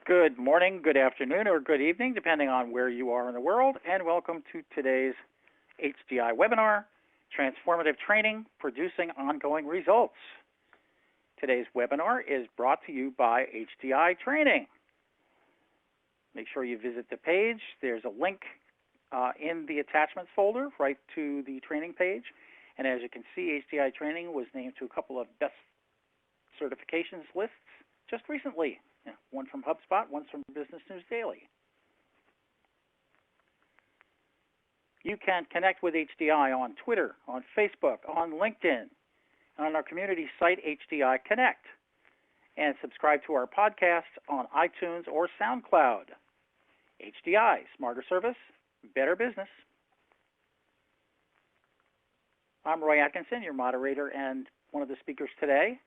Good morning, good afternoon, or good evening, depending on where you are in the world, and welcome to today's HDI webinar, Transformative Training, Producing Ongoing Results. Today's webinar is brought to you by HDI Training. Make sure you visit the page. There's a link in the attachments folder right to the training page. And as you can see, HDI Training was named to a couple of best certifications lists just recently. One from HubSpot, one from Business News Daily. You can connect with HDI on Twitter, on Facebook, on LinkedIn, and on our community site, HDI Connect. And subscribe to our podcast on iTunes or SoundCloud. HDI, smarter service, better business. I'm Roy Atkinson, your moderator and one of the speakers today.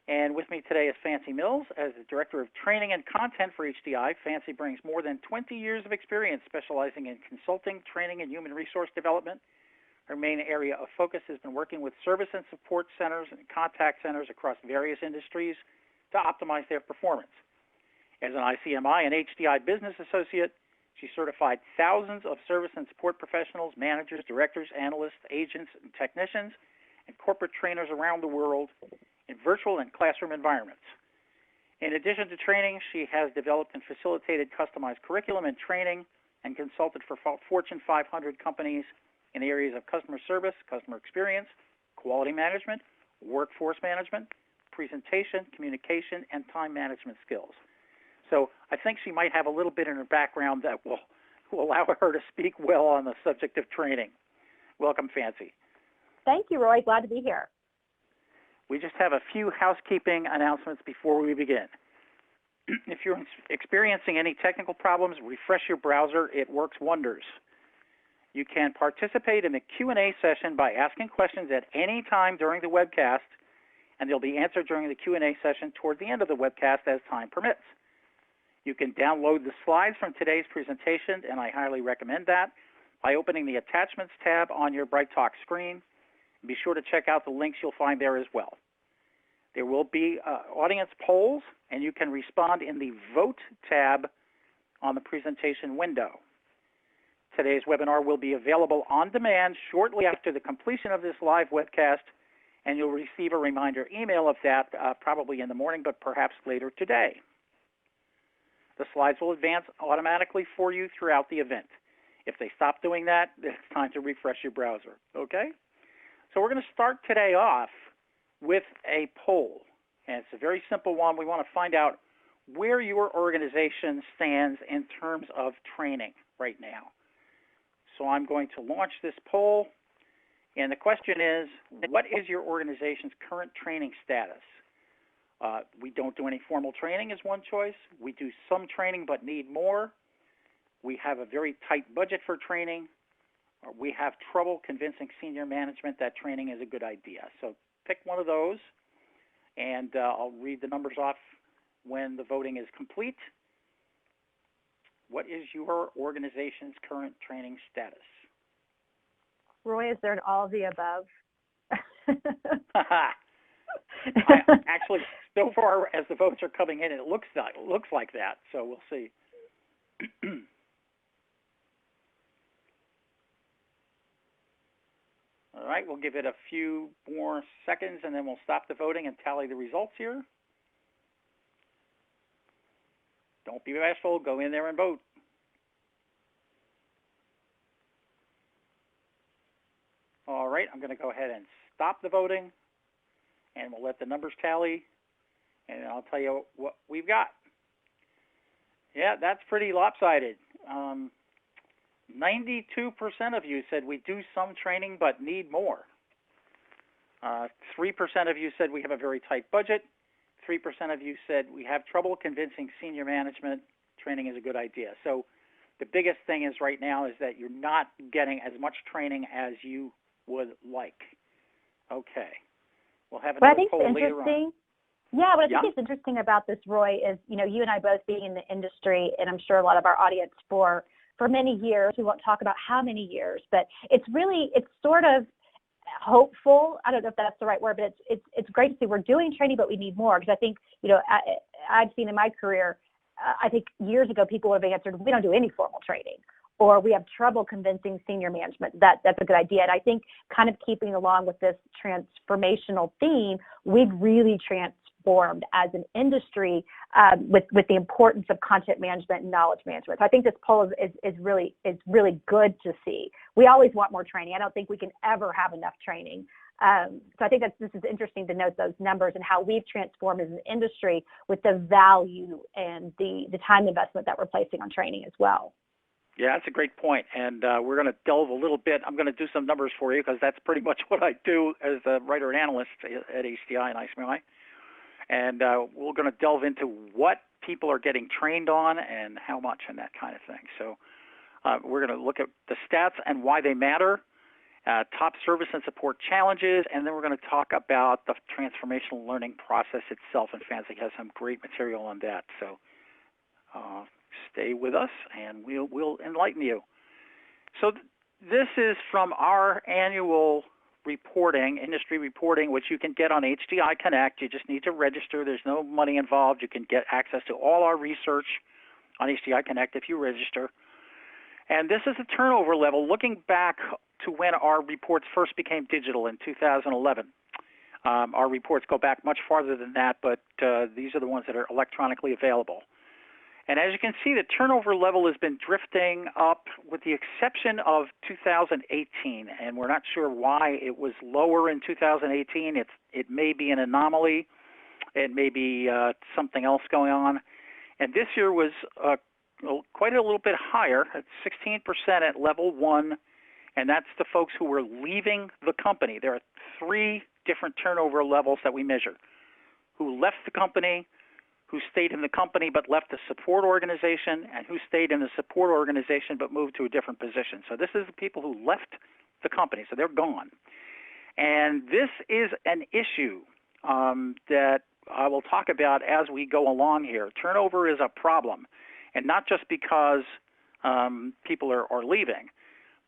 And with me today is Fancy Mills as the Director of Training and Content for HDI. Fancy brings more than 20 years of experience specializing in consulting, training, and human resource development. Her main area of focus has been working with service and support centers and contact centers across various industries to optimize their performance. As an ICMI and HDI business associate, she certified thousands of service and support professionals, managers, directors, analysts, agents, and technicians, and corporate trainers around the world in virtual and classroom environments. In addition to training, she has developed and facilitated customized curriculum and training and consulted for Fortune 500 companies in the areas of customer service, customer experience, quality management, workforce management, presentation, communication, and time management skills. So I think she might have a little bit in her background that will allow her to speak well on the subject of training. Welcome, Fancy. Thank you, Roy. Glad to be here. We just have a few housekeeping announcements before we begin. If you're experiencing any technical problems, refresh your browser. It works wonders. You can participate in the Q&A session by asking questions at any time during the webcast, and they'll be answered during the Q&A session toward the end of the webcast as time permits. You can download the slides from today's presentation, and I highly recommend that, by opening the Attachments tab on your BrightTalk screen. Be sure to check out the links you'll find there as well. There will be audience polls, and you can respond in the Vote tab on the presentation window. Today's webinar will be available on demand shortly after the completion of this live webcast, and you'll receive a reminder email of that probably in the morning, but perhaps later today. The slides will advance automatically for you throughout the event. If they stop doing that, it's time to refresh your browser, okay? So we're going to start today off with a poll, and it's a very simple one. We want to find out where your organization stands in terms of training right now. So I'm going to launch this poll, and the question is, what is your organization's current training status? We don't do any formal training is one choice. We do some training but need more. We have a very tight budget for training. We have trouble convincing senior management that training is a good idea. So pick one of those, and I'll read the numbers off when the voting is complete. What is your organization's current training status? Roy, is there an all of the above? Actually, so far as the votes are coming in, it looks like that, so we'll see. All right, we'll give it a few more seconds, and then we'll stop the voting and tally the results here. Don't be bashful. Go in there and vote. All right, I'm going to go ahead and stop the voting, and we'll let the numbers tally, and I'll tell you what we've got. Yeah, that's pretty lopsided. 92% of you said we do some training but need more. 3% of you said we have a very tight budget. 3% of you said we have trouble convincing senior management training is a good idea. So the biggest thing is right now is that you're not getting as much training as you would like. Okay. We'll have another poll later on. Yeah, what I think is interesting about this, Roy, is, you know, you and I both being in the industry, and I'm sure a lot of our audience for many years. We won't talk about how many years, but it's sort of hopeful. I don't know if that's the right word, but it's great to see we're doing training, but we need more, because I think, you know, I've seen in my career I think years ago people would have answered, we don't do any formal training, or we have trouble convincing senior management that that's a good idea. And I think kind of keeping along with this transformational theme, we've really transformed as an industry with the importance of content management and knowledge management. So I think this poll is really good to see. We always want more training. I don't think we can ever have enough training. So I think this is interesting to note those numbers and how we've transformed as an industry with the value and the time investment that we're placing on training as well. Yeah, that's a great point. And we're going to delve a little bit. I'm going to do some numbers for you because that's pretty much what I do as a writer and analyst at HDI and ICMI. And we're going to delve into what people are getting trained on and how much and that kind of thing. So we're going to look at the stats and why they matter, top service and support challenges, and then we're going to talk about the transformational learning process itself. And Fancy has some great material on that. So stay with us, and we'll enlighten you. So this is from our annual reporting, industry reporting, which you can get on HDI Connect. You just need to register. There's no money involved. You can get access to all our research on HDI Connect if you register. And this is the turnover level looking back to when our reports first became digital in 2011. Our reports go back much farther than that, but these are the ones that are electronically available. And as you can see, the turnover level has been drifting up with the exception of 2018, and we're not sure why it was lower in 2018. It may be an anomaly. It may be something else going on. And this year was quite a little bit higher, at 16% at level 1, and that's the folks who were leaving the company. There are 3 different turnover levels that we measure: who left the company, who stayed in the company but left the support organization, and who stayed in the support organization but moved to a different position. So this is the people who left the company, so they're gone. And this is an issue that I will talk about as we go along here. Turnover is a problem, and not just because people are leaving,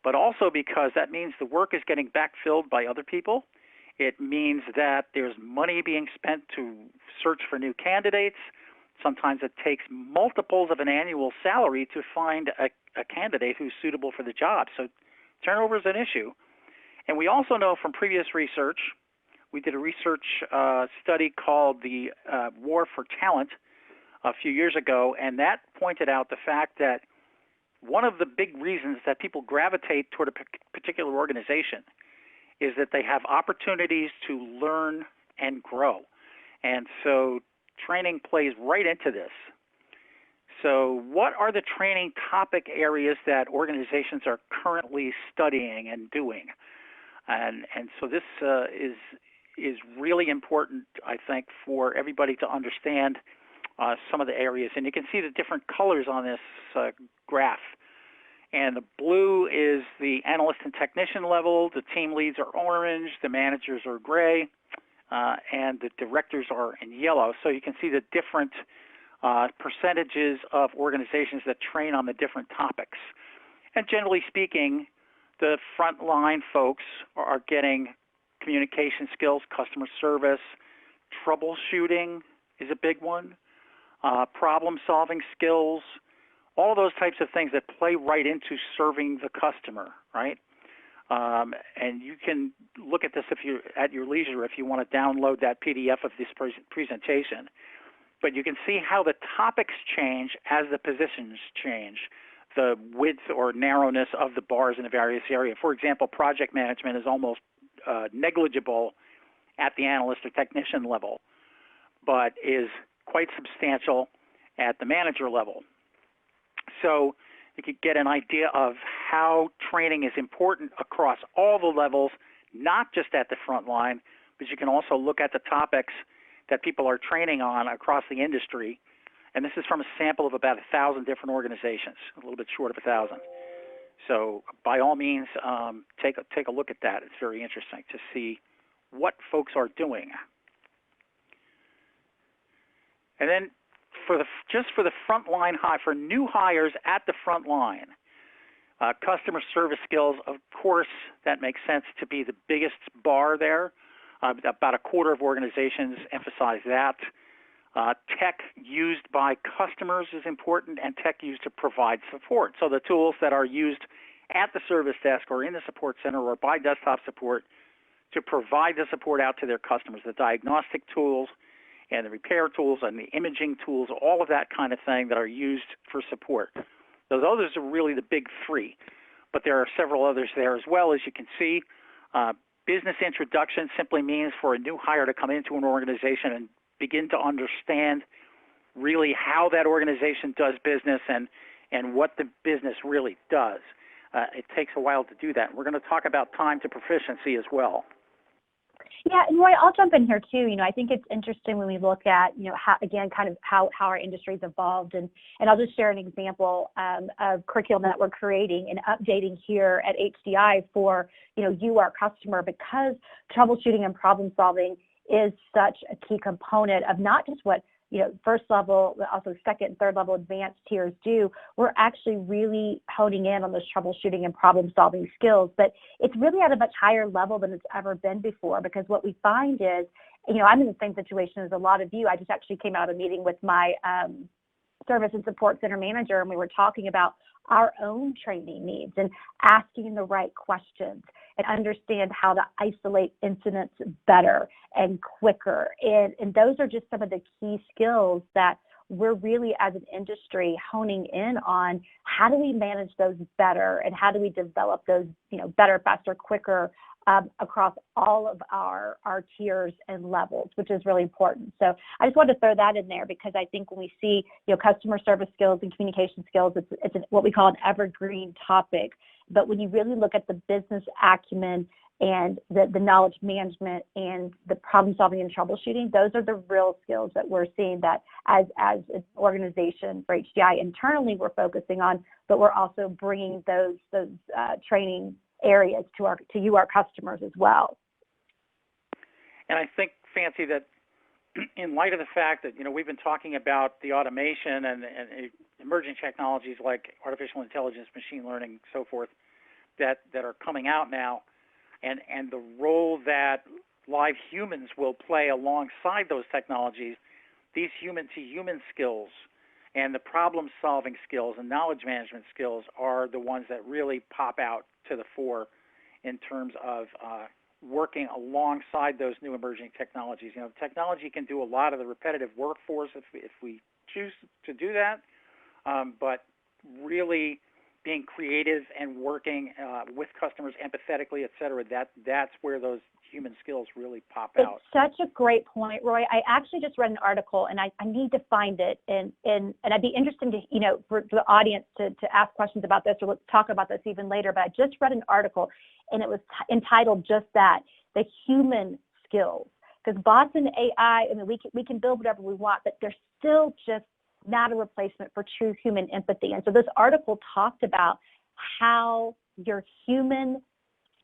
but also because that means the work is getting backfilled by other people. It means that there's money being spent to search for new candidates. Sometimes it takes multiples of an annual salary to find a candidate who's suitable for the job. So turnover is an issue. And we also know from previous research, we did a research study called the War for Talent a few years ago, and that pointed out the fact that one of the big reasons that people gravitate toward a particular organization is that they have opportunities to learn and grow. And so training plays right into this. So what are the training topic areas that organizations are currently studying and doing? And so this is really important, I think, for everybody to understand some of the areas. And you can see the different colors on this graph. And the blue is the analyst and technician level. The team leads are orange. The managers are gray. And the directors are in yellow. So you can see the different percentages of organizations that train on the different topics. And generally speaking, the frontline folks are getting communication skills, customer service, troubleshooting is a big one, problem-solving skills, all those types of things that play right into serving the customer, right? And you can look at this if you at your leisure if you want to download that PDF of this presentation. But you can see how the topics change as the positions change, the width or narrowness of the bars in the various areas. For example, project management is almost negligible at the analyst or technician level, but is quite substantial at the manager level. So you could get an idea of how training is important across all the levels, not just at the front line, but you can also look at the topics that people are training on across the industry. And this is from a sample of about 1,000 different organizations, a little bit short of 1,000. So by all means, take a look at that. It's very interesting to see what folks are doing. And then just for the front line for new hires at the front line, customer service skills, of course, that makes sense to be the biggest bar there. About a quarter of organizations emphasize that. Tech used by customers is important, and tech used to provide support. So the tools that are used at the service desk or in the support center or by desktop support to provide the support out to their customers, the diagnostic tools and the repair tools and the imaging tools, all of that kind of thing that are used for support. Those others are really the big three, but there are several others there as well. As you can see, business introduction simply means for a new hire to come into an organization and begin to understand really how that organization does business and what the business really does. It takes a while to do that. We're going to talk about time to proficiency as well. Yeah, and Roy, I'll jump in here too. I think it's interesting when we look at, how our industry's evolved, and I'll just share an example of curriculum that we're creating and updating here at HDI for, you, our customer, because troubleshooting and problem solving is such a key component of not just what first level, but also second and third level advanced tiers do. We're actually really honing in on those troubleshooting and problem solving skills, but it's really at a much higher level than it's ever been before, because what we find is, I'm in the same situation as a lot of you. I just actually came out of a meeting with my service and support center manager, and we were talking about our own training needs and asking the right questions and understand how to isolate incidents better and quicker. And those are just some of the key skills that we're really, as an industry, honing in on. How do we manage those better, and how do we develop those, better, faster, quicker across all of our tiers and levels, which is really important. So I just wanted to throw that in there, because I think when we see, customer service skills and communication skills, it's what we call an evergreen topic. But when you really look at the business acumen and the knowledge management and the problem solving and troubleshooting, those are the real skills that we're seeing that as an organization for HDI internally we're focusing on, but we're also bringing those training areas to you, our customers, as well. And I think, Fancy, that in light of the fact that we've been talking about the automation and emerging technologies like artificial intelligence, machine learning, so forth, that are coming out now, and the role that live humans will play alongside those technologies, these human-to-human skills and the problem-solving skills and knowledge management skills are the ones that really pop out to the fore in terms of working alongside those new emerging technologies. Technology can do a lot of the repetitive work for us if we choose to do that, but really being creative and working with customers empathetically, et cetera, that's where those human skills really pop out. It's such a great point, Roy. I actually just read an article, and I need to find it, and I'd be interested to, for the audience to ask questions about this, or let's talk about this even later, but I just read an article, and it was entitled just that, the human skills. Because bots and AI, we can build whatever we want, but they're still just not a replacement for true human empathy. And so this article talked about how your human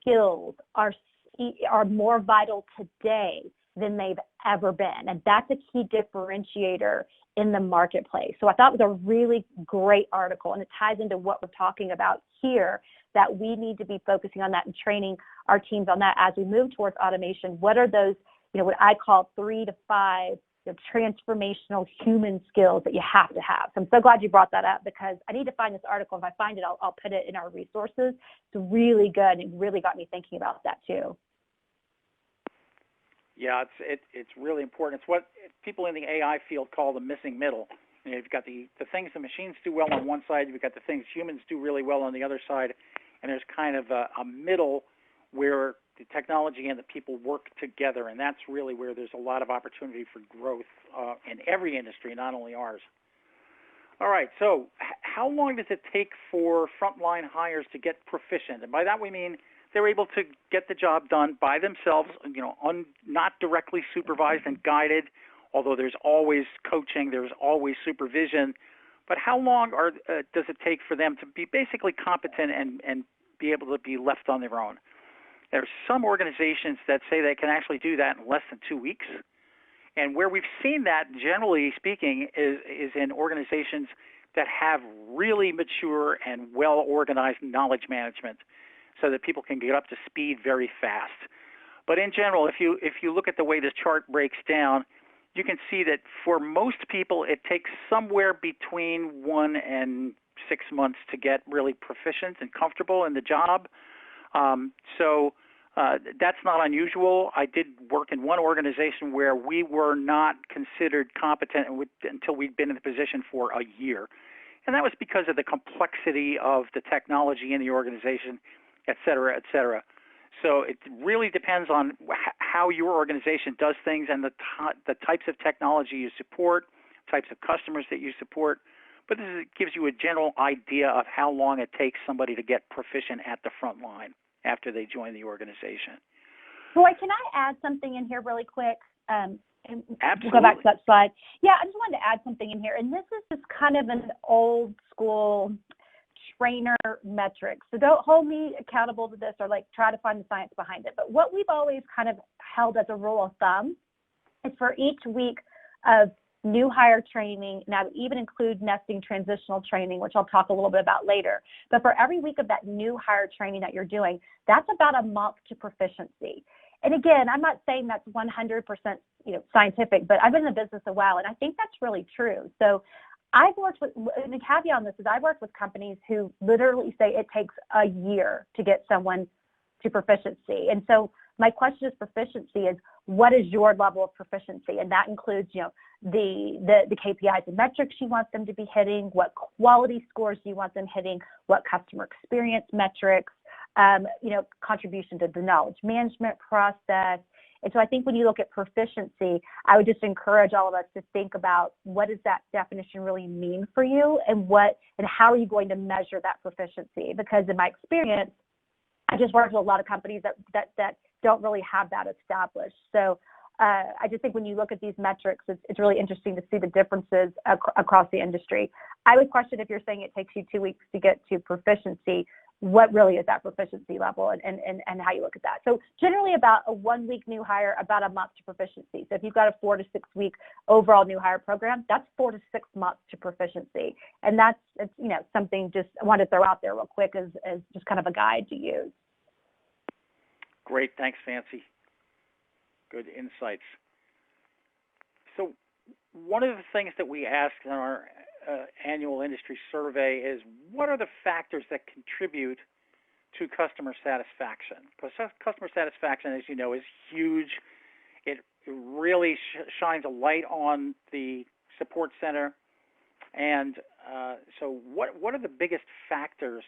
skills are more vital today than they've ever been. And that's a key differentiator in the marketplace. So I thought it was a really great article, and it ties into what we're talking about here, that we need to be focusing on that and training our teams on that as we move towards automation. What are those, what I call 3 to 5 transformational human skills that you have to have. So I'm so glad you brought that up, because I need to find this article. If I find it, I'll put it in our resources. It's really good, and really got me thinking about that too. Yeah, it's really important. It's what people in the AI field call the missing middle. You've got the things the machines do well on one side, you've got the things humans do really well on the other side, and there's kind of a middle where the technology and the people work together, and that's really where there's a lot of opportunity for growth in every industry, not only ours. All right, so how long does it take for frontline hires to get proficient? And by that we mean they're able to get the job done by themselves, not directly supervised and guided, although there's always coaching, there's always supervision. But how long does it take for them to be basically competent and be able to be left on their own? There's some organizations that say they can actually do that in less than 2 weeks. And where we've seen that, generally speaking, is in organizations that have really mature and well-organized knowledge management so that people can get up to speed very fast. But in general, if you look at the way this chart breaks down, you can see that for most people, it takes somewhere between 1 and 6 months to get really proficient and comfortable in the job. So that's not unusual. I did work in one organization where we were not considered competent until we'd been in the position for a year. And that was because of the complexity of the technology in the organization, et cetera, et cetera. So it really depends on how your organization does things and the types of technology you support, types of customers that you support. But this gives you a general idea of how long it takes somebody to get proficient at the front line after they join the organization. Roy, can I add something in here really quick? Absolutely. We'll go back to that slide. Yeah, I just wanted to add something in here. And this is just kind of an old school trainer metric. So don't hold me accountable to this or like try to find the science behind it. But what we've always kind of held as a rule of thumb is for each week of new hire training, and I would even include nesting transitional training, which I'll talk a little bit about later. But for every week of that new hire training that you're doing, that's about a month to proficiency. And again, I'm not saying that's 100% scientific, but I've been in the business a while, and I think that's really true. So I've worked with, and the caveat on this is I've worked with companies who literally say it takes a year to get someone to proficiency. And so my question is proficiency is, what is your level of proficiency? And that includes, the KPIs and metrics you want them to be hitting, what quality scores you want them hitting, what customer experience metrics, contribution to the knowledge management process. And so I think when you look at proficiency, I would just encourage all of us to think about what does that definition really mean for you and how are you going to measure that proficiency? Because in my experience, I just worked with a lot of companies that don't really have that established. So I just think when you look at these metrics, it's really interesting to see the differences across the industry. I would question if you're saying it takes you 2 weeks to get to proficiency, what really is that proficiency level and how you look at that. So generally about a 1 week new hire, about a month to proficiency. So if you've got a 4 to 6 week overall new hire program, that's 4 to 6 months to proficiency. And that's something just I wanted to throw out there real quick as just kind of a guide to use. Great. Thanks, Fancy. Good insights. So one of the things that we ask in our annual industry survey is what are the factors that contribute to customer satisfaction? Because customer satisfaction, as you know, is huge. It really shines a light on the support center. And so what are the biggest factors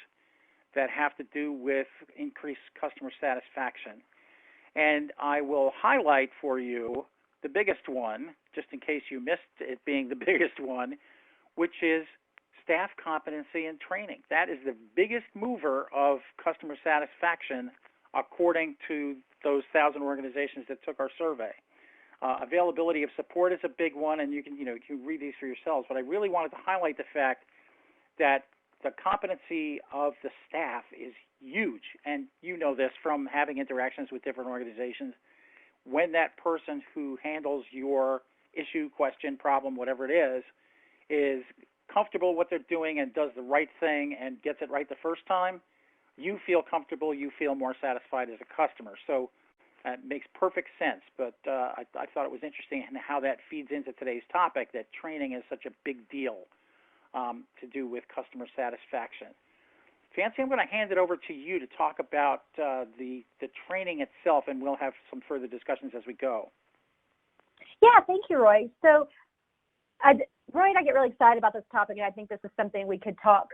that have to do with increased customer satisfaction? And I will highlight for you the biggest one, just in case you missed it being the biggest one, which is staff competency and training. That is the biggest mover of customer satisfaction according to those 1,000 organizations that took our survey. Availability of support is a big one, and you can read these for yourselves. But I really wanted to highlight the fact that the competency of the staff is huge, and you know this from having interactions with different organizations. When that person who handles your issue, question, problem, whatever it is comfortable with what they're doing and does the right thing and gets it right the first time, you feel comfortable, you feel more satisfied as a customer. So it makes perfect sense, but I thought it was interesting in how that feeds into today's topic, that training is such a big deal to do with customer satisfaction. Fancy, I'm going to hand it over to you to talk about the training itself, and we'll have some further discussions as we go. Yeah, thank you, Roy. So Roy and I get really excited about this topic, and I think this is something we could talk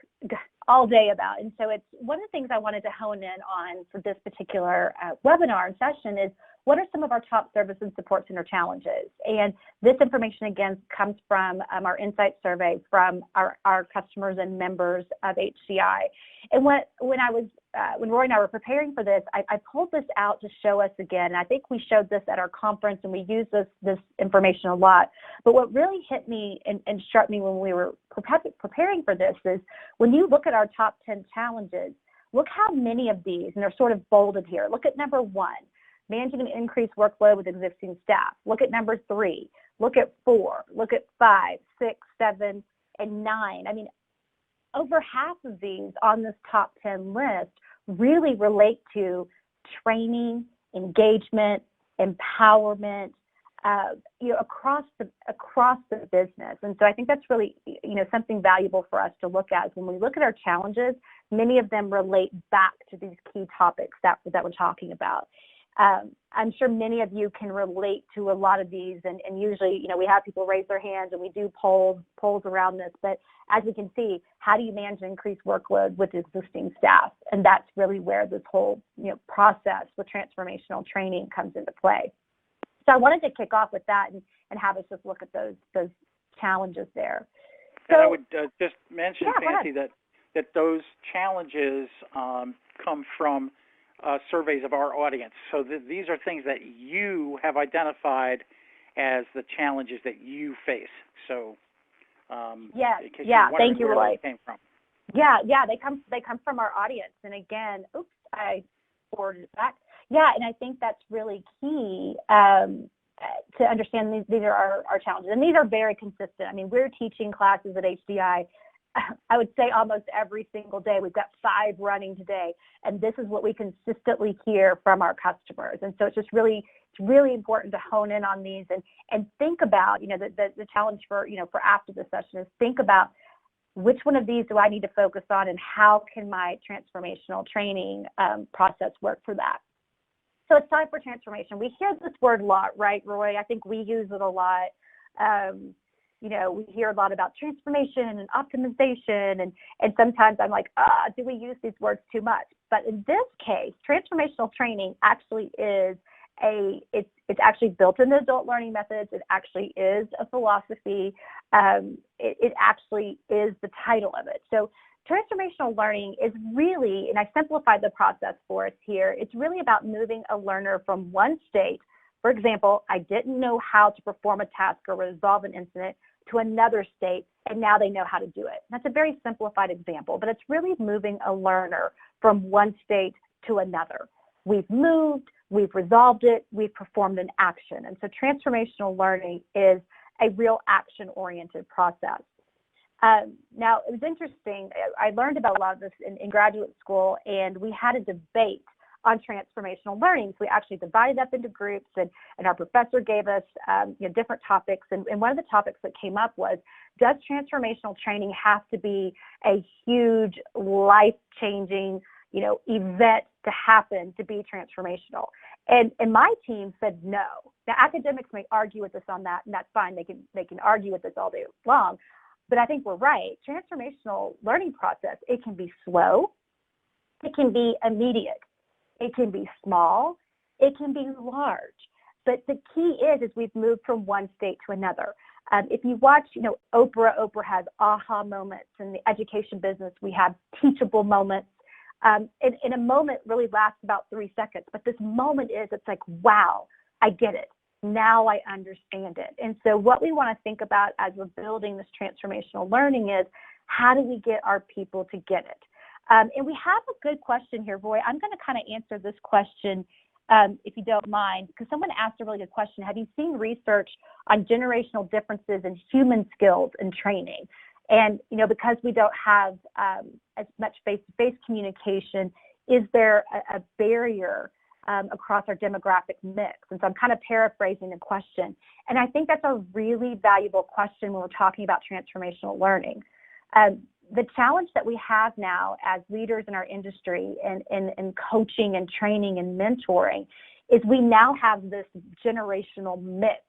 all day about. And so it's one of the things I wanted to hone in on for this particular webinar and session is what are some of our top service and support center challenges? And this information, again, comes from our insight survey from our customers and members of HCI. And when Roy and I were preparing for this, I pulled this out to show us again. And I think we showed this at our conference, and we used this information a lot. But what really hit me and struck me when we were preparing for this is when you look at our top 10 challenges, look how many of these, and they're sort of bolded here. Look at number 1. Managing an increased workload with existing staff. Look at number 3. Look at 4. Look at 5, 6, 7, and 9. I mean, over half of these on this top 10 list really relate to training, engagement, empowerment, across the business. And so I think that's really, something valuable for us to look at. When we look at our challenges, many of them relate back to these key topics that we're talking about. I'm sure many of you can relate to a lot of these, and usually, we have people raise their hands and we do polls around this, but as we can see, how do you manage an increased workload with existing staff? And that's really where this whole, process with transformational training comes into play. So I wanted to kick off with that and have us just look at those challenges there. So, and I would just mention, Fancy, that those challenges come from surveys of our audience. So these are things that you have identified as the challenges that you face. So thank you, Roy. Came from. Yeah, they come from our audience. And again, I forwarded it back. Yeah, and I think that's really key to understand these are our challenges. And these are very consistent. I mean, we're teaching classes at HDI, I would say almost every single day. We've got 5 running today, and this is what we consistently hear from our customers. And so it's really important to hone in on these and think about, the challenge for after the session is think about which one of these do I need to focus on, and how can my transformational training process work for that? So it's time for transformation. We hear this word a lot, right, Roy? I think we use it a lot. We hear a lot about transformation and optimization, and sometimes I'm like, do we use these words too much? But in this case, transformational training actually is it's actually built into adult learning methods. It actually is a philosophy. It actually is the title of it. So transformational learning is really, and I simplified the process for us here, it's really about moving a learner from one state. For example, I didn't know how to perform a task or resolve an incident, to another state, and now they know how to do it. That's a very simplified example, but it's really moving a learner from one state to another. We've moved, we've resolved it, we've performed an action. And so transformational learning is a real action-oriented process. Now, it was interesting. I learned about a lot of this in graduate school, and we had a debate on transformational learning. So we actually divided up into groups, and our professor gave us different topics. And one of the topics that came up was, does transformational training have to be a huge, life-changing event to happen to be transformational? And my team said no. Now, academics may argue with us on that, and that's fine. They can argue with us all day long. But I think we're right. Transformational learning process, it can be slow, it can be immediate, it can be small, it can be large. But the key is we've moved from one state to another. If you watch, Oprah has aha moments. In the education business, we have teachable moments. And a moment really lasts about 3 seconds. But this moment it's like, wow, I get it. Now I understand it. And so what we want to think about as we're building this transformational learning is, how do we get our people to get it? And we have a good question here, Roy. I'm going to kind of answer this question, if you don't mind, because someone asked a really good question. Have you seen research on generational differences in human skills and training? And, because we don't have as much face-to-face communication, is there a barrier across our demographic mix? And so I'm kind of paraphrasing the question. And I think that's a really valuable question when we're talking about transformational learning. The challenge that we have now as leaders in our industry and coaching and training and mentoring is we now have this generational mix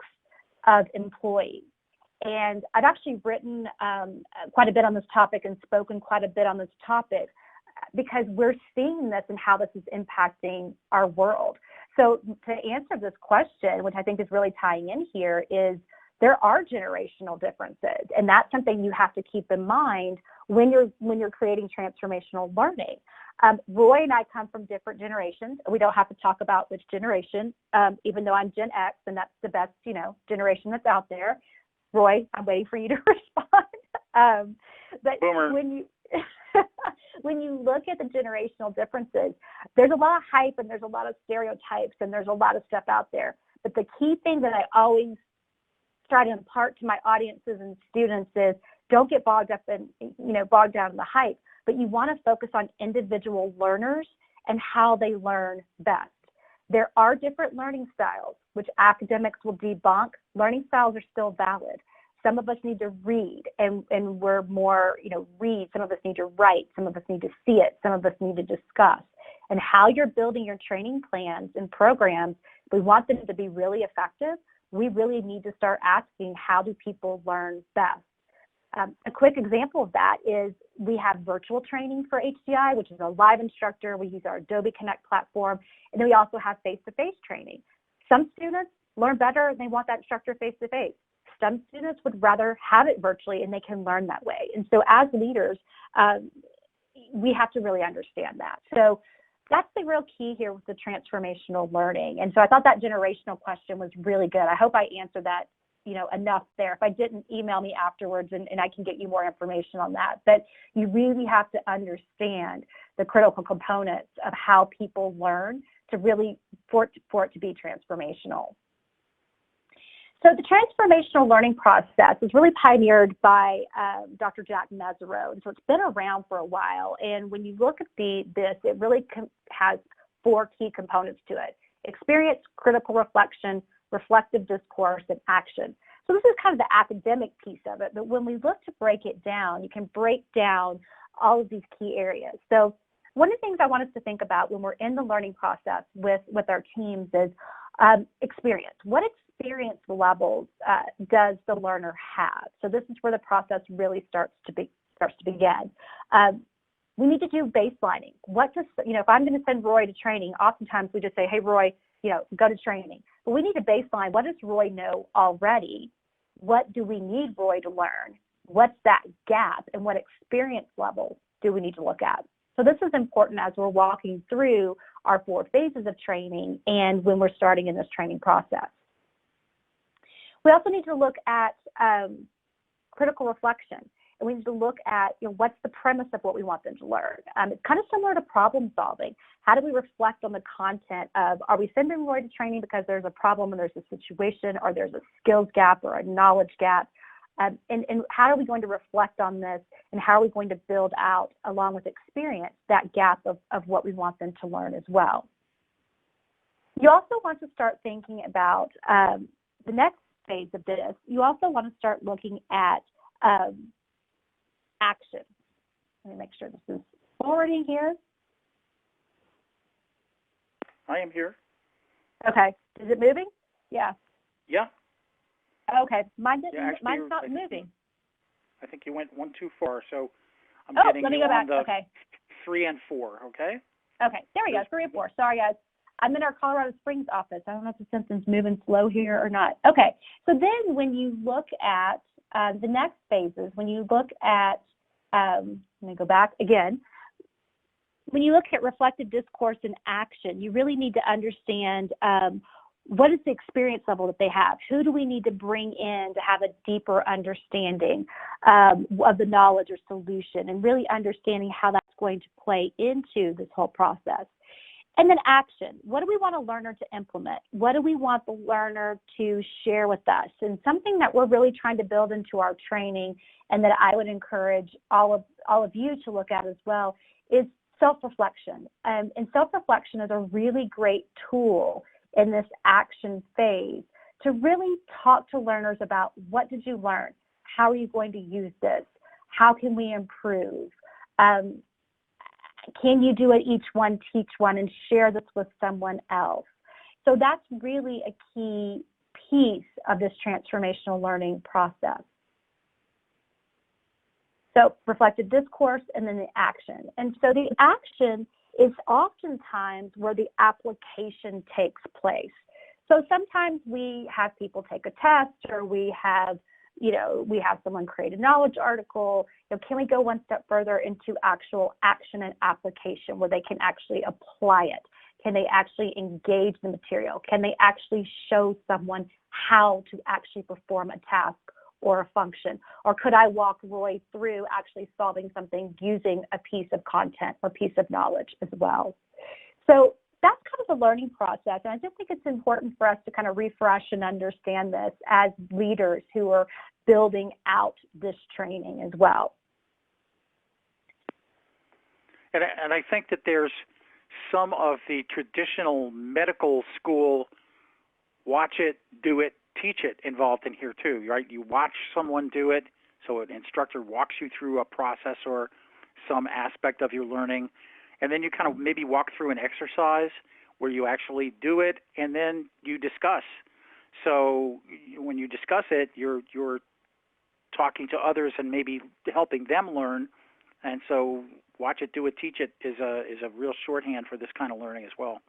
of employees. And I've actually written quite a bit on this topic and spoken quite a bit on this topic because we're seeing this and how this is impacting our world. So to answer this question, which I think is really tying in here, is there are generational differences, and that's something you have to keep in mind when you're creating transformational learning. Roy and I come from different generations. We don't have to talk about which generation, even though I'm Gen X, and that's the best, generation that's out there. Roy, I'm waiting for you to respond. But Boomer. When you look at the generational differences, there's a lot of hype and there's a lot of stereotypes and there's a lot of stuff out there. But the key thing that I always try to impart to my audiences and students is, don't get bogged down in the hype, but you want to focus on individual learners and how they learn best. There are different learning styles, which academics will debunk. Learning styles are still valid. Some of us need to read, and we're more, read. Some of us need to write. Some of us need to see it. Some of us need to discuss. And how you're building your training plans and programs, we want them to be really effective. We really need to start asking, how do people learn best? A quick example of that is we have virtual training for HCI, which is a live instructor. We use our Adobe Connect platform. And then we also have face-to-face training. Some students learn better and they want that instructor face-to-face. Some students would rather have it virtually and they can learn that way. And so as leaders, we have to really understand that. So that's the real key here with the transformational learning. And so I thought that generational question was really good. I hope I answered that, enough there. If I didn't, email me afterwards and I can get you more information on that. But you really have to understand the critical components of how people learn to really, for it to be transformational. So the transformational learning process is really pioneered by Dr. Jack Mesereau. So it's been around for a while. And when you look at this, it really has 4 key components to it: experience, critical reflection, reflective discourse, and action. So this is kind of the academic piece of it. But when we look to break it down, you can break down all of these key areas. So one of the things I want us to think about when we're in the learning process with our teams is experience. What experience levels does the learner have? So this is where the process really starts to begin. We need to do baselining. If I'm going to send Roy to training, oftentimes we just say, hey, Roy, go to training. But we need to baseline. What does Roy know already? What do we need Roy to learn? What's that gap? And what experience level do we need to look at? So this is important as we're walking through our 4 phases of training and when we're starting in this training process. We also need to look at critical reflection. And we need to look at, what's the premise of what we want them to learn. It's kind of similar to problem solving. How do we reflect on the content of, are we sending Roy to training because there's a problem and there's a situation, or there's a skills gap or a knowledge gap? And how are we going to reflect on this, and how are we going to build out, along with experience, that gap of what we want them to learn as well? You also want to start thinking about the next phase of this. You also want to start looking at action. Let me make sure this is forwarding here. I am here. Okay. Is it moving? Yeah. Yeah. Okay. Mine's not moving. I think you went 1 too far, so I'm getting let me go back. Okay. 3 and 4, okay? Okay. There we go. 3 and 4. Sorry, guys. I'm in our Colorado Springs office. I don't know if the system's moving slow here or not. Okay. So then when you look at the next phases, when you look at, let me go back again. When you look at reflective discourse and action, you really need to understand what is the experience level that they have? Who do we need to bring in to have a deeper understanding of the knowledge or solution, and really understanding how that's going to play into this whole process. And then action. What do we want a learner to implement? What do we want the learner to share with us? And something that we're really trying to build into our training, and that I would encourage all of you to look at as well, is self-reflection. And self-reflection is a really great tool in this action phase to really talk to learners about, what did you learn? How are you going to use this? How can we improve? Can you do it each one, teach one, and share this with someone else? So that's really a key piece of this transformational learning process. So reflective discourse, and then the action. And so the action is oftentimes where the application takes place. So sometimes we have people take a test, or we have someone create a knowledge article. Can we go one step further into actual action and application, where they can actually apply it? Can they actually engage the material? Can they actually show someone how to actually perform a task or a function? Or could I walk Roy through actually solving something using a piece of content or piece of knowledge as well? So that's kind of the learning process. And I just think it's important for us to kind of refresh and understand this as leaders who are building out this training as well. And I think that there's some of the traditional medical school watch it, do it, teach it involved in here too, right? You watch someone do it, so an instructor walks you through a process or some aspect of your learning, and then you kind of maybe walk through an exercise where you actually do it, and then you discuss. So when you discuss it, you're talking to others and maybe helping them learn, and so watch it, do it, teach it is a real shorthand for this kind of learning as well.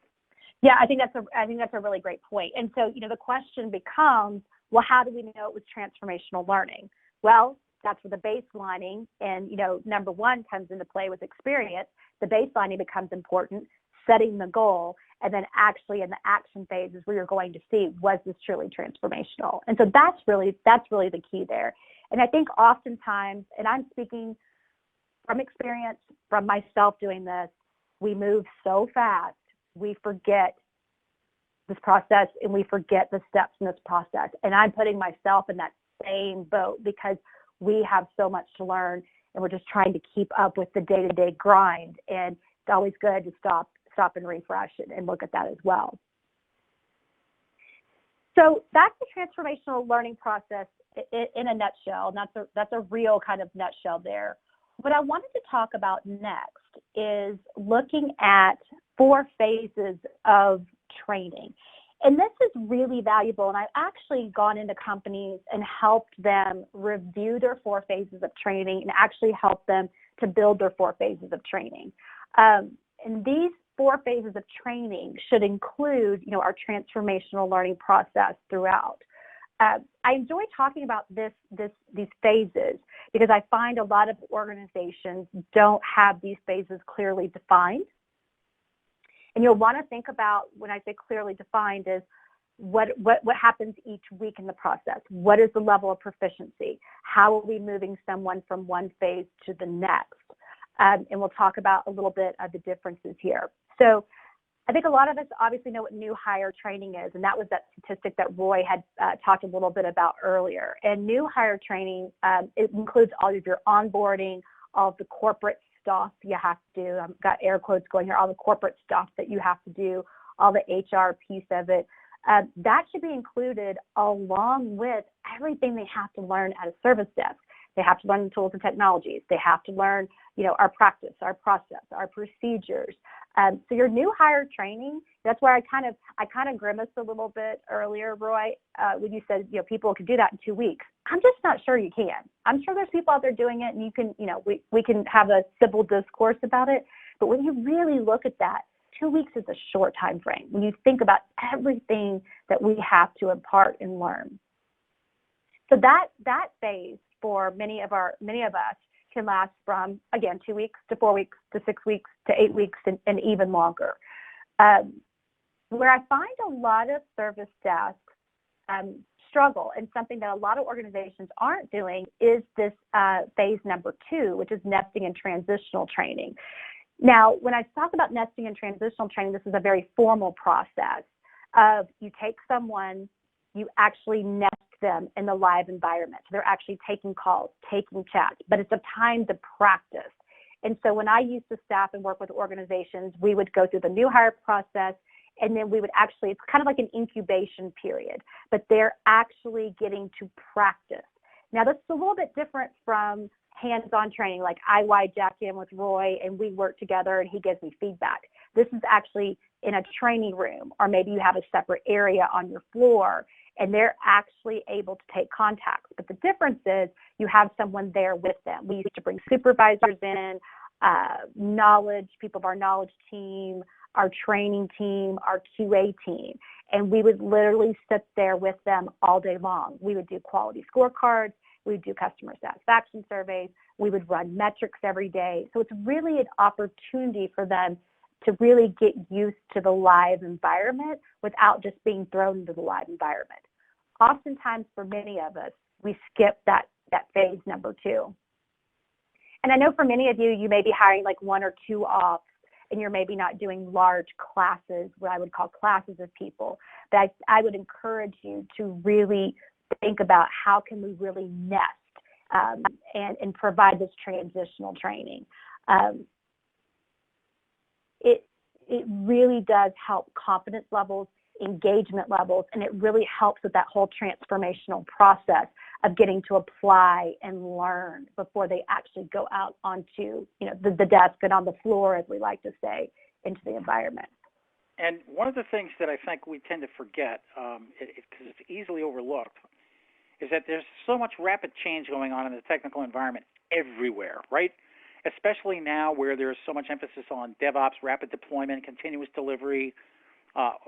Yeah, I think that's a really great point. And so, the question becomes, well, how do we know it was transformational learning? Well, that's where the baselining and, number one comes into play with experience. The baselining becomes important, setting the goal, and then actually in the action phase is where you're going to see, was this truly transformational? And so that's really the key there. And I think oftentimes, and I'm speaking from experience, from myself doing this, we move so fast, we forget this process and we forget the steps in this process. And I'm putting myself in that same boat because we have so much to learn and we're just trying to keep up with the day-to-day grind. And it's always good to stop and refresh and look at that as well. So that's the transformational learning process in a nutshell. And that's a real kind of nutshell there. What I wanted to talk about next is looking at 4 phases of training. And this is really valuable. And I've actually gone into companies and helped them review their 4 phases of training and actually help them to build their 4 phases of training. And these 4 phases of training should include, our transformational learning process throughout. I enjoy talking about these phases because I find a lot of organizations don't have these phases clearly defined. And you'll want to think about, when I say clearly defined, is what happens each week in the process? What is the level of proficiency? How are we moving someone from one phase to the next? And we'll talk about a little bit of the differences here. So I think a lot of us obviously know what new hire training is, and that was that statistic that Roy had talked a little bit about earlier. And new hire training, it includes all of your onboarding, all of the corporate stuff you have to do. I've got air quotes going here, all the corporate stuff that you have to do, all the HR piece of it. That should be included along with everything they have to learn at a service desk. They have to learn the tools and technologies. They have to learn, our practice, our process, our procedures. So your new hire training, that's where I kind of grimaced a little bit earlier, Roy, when you said, people can do that in 2 weeks. I'm just not sure you can. I'm sure there's people out there doing it, and you can, we can have a civil discourse about it. But when you really look at that, 2 weeks is a short time frame when you think about everything that we have to impart and learn. So that phase for many of us can last from, again, 2 weeks to 4 weeks to 6 weeks to 8 weeks and even longer. Where I find a lot of service desks struggle, and something that a lot of organizations aren't doing, is this phase number 2, which is nesting and transitional training. Now, when I talk about nesting and transitional training, this is a very formal process of you take someone, you actually nest them in the live environment. So they're actually taking calls, taking chats, but it's a time to practice. And so when I used to staff and work with organizations, we would go through the new hire process, and then we would actually, it's kind of like an incubation period, but they're actually getting to practice. Now, this is a little bit different from hands-on training, like I jack in with Roy and we work together and he gives me feedback. This is actually in a training room, or maybe you have a separate area on your floor and they're actually able to take contacts. But the difference is you have someone there with them. We used to bring supervisors in, people of our knowledge team, our training team, our QA team, and we would literally sit there with them all day long. We would do quality scorecards, we would do customer satisfaction surveys, we would run metrics every day. So it's really an opportunity for them to really get used to the live environment without just being thrown into the live environment. Oftentimes, for many of us, we skip that phase number 2. And I know for many of you, you may be hiring like 1 or 2 ops, and you're maybe not doing large classes, what I would call classes of people. But I would encourage you to really think about how can we really nest and provide this transitional training. it really does help confidence levels, engagement levels, and it really helps with that whole transformational process of getting to apply and learn before they actually go out onto, the desk and on the floor, as we like to say, into the environment. And one of the things that I think we tend to forget, because it's easily overlooked, is that there's so much rapid change going on in the technical environment everywhere, right? Especially now where there's so much emphasis on DevOps, rapid deployment, continuous delivery,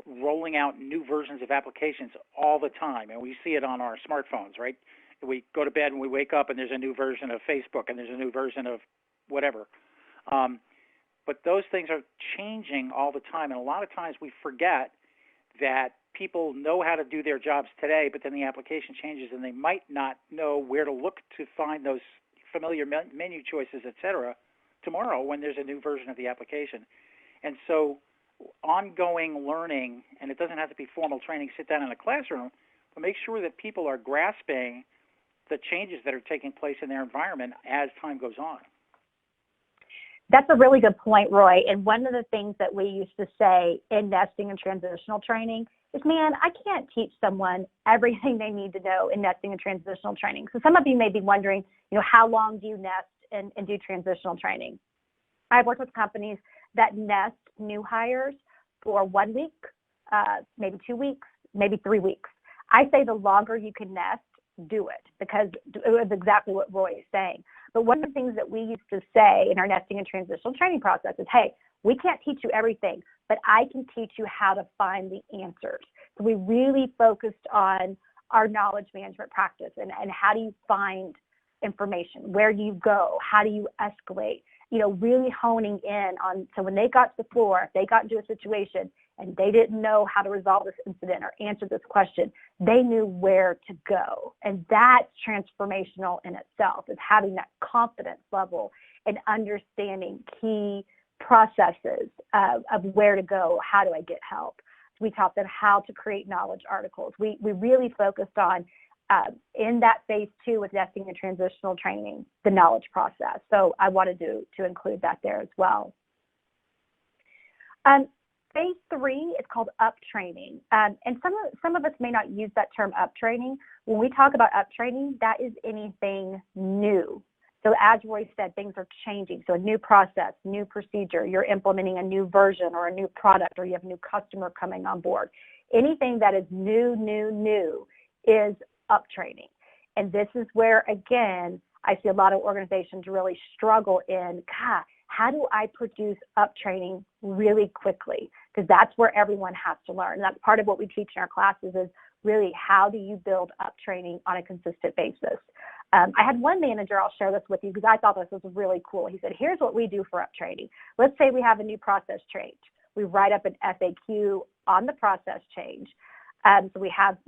rolling out new versions of applications all the time. And we see it on our smartphones, right? We go to bed and we wake up and there's a new version of Facebook and there's a new version of whatever. But those things are changing all the time. And a lot of times we forget that people know how to do their jobs today, but then the application changes and they might not know where to look to find those familiar menu choices, et cetera, tomorrow when there's a new version of the application. And so ongoing learning, and it doesn't have to be formal training, sit down in a classroom, but make sure that people are grasping the changes that are taking place in their environment as time goes on. That's a really good point, Roy. And one of the things that we used to say in nesting and transitional training is, man, I can't teach someone everything they need to know in nesting and transitional training. So some of you may be wondering, how long do you nest and do transitional training? I've worked with companies that nest new hires for 1 week, maybe 2 weeks, maybe 3 weeks. I say the longer you can nest, do it, because it was exactly what Roy is saying. But one of the things that we used to say in our nesting and transitional training process is, hey, we can't teach you everything, but I can teach you how to find the answers. So we really focused on our knowledge management practice and how do you find information? Where do you go? How do you escalate? Really honing in on, so when they got to the floor, if they got into a situation and they didn't know how to resolve this incident or answer this question, they knew where to go. And that's transformational in itself, is having that confidence level and understanding key processes of where to go, how do I get help. We taught them how to create knowledge articles. We really focused on, in that phase 2 with nesting and transitional training, the knowledge process. So I wanted to include that there as well. Phase 3 is called up training. And some of us may not use that term up training. When we talk about up training, that is anything new. So as Roy said, things are changing. So a new process, new procedure, you're implementing a new version or a new product, or you have a new customer coming on board. Anything that is new is up training. And this is where, again, I see a lot of organizations really struggle in, how do I produce up training really quickly? Because that's where everyone has to learn. And that's part of what we teach in our classes is really how do you build up training on a consistent basis. I had one manager, I'll share this with you because I thought this was really cool. He said, here's what we do for up training. Let's say we have a new process change. We write up an FAQ on the process change. So we have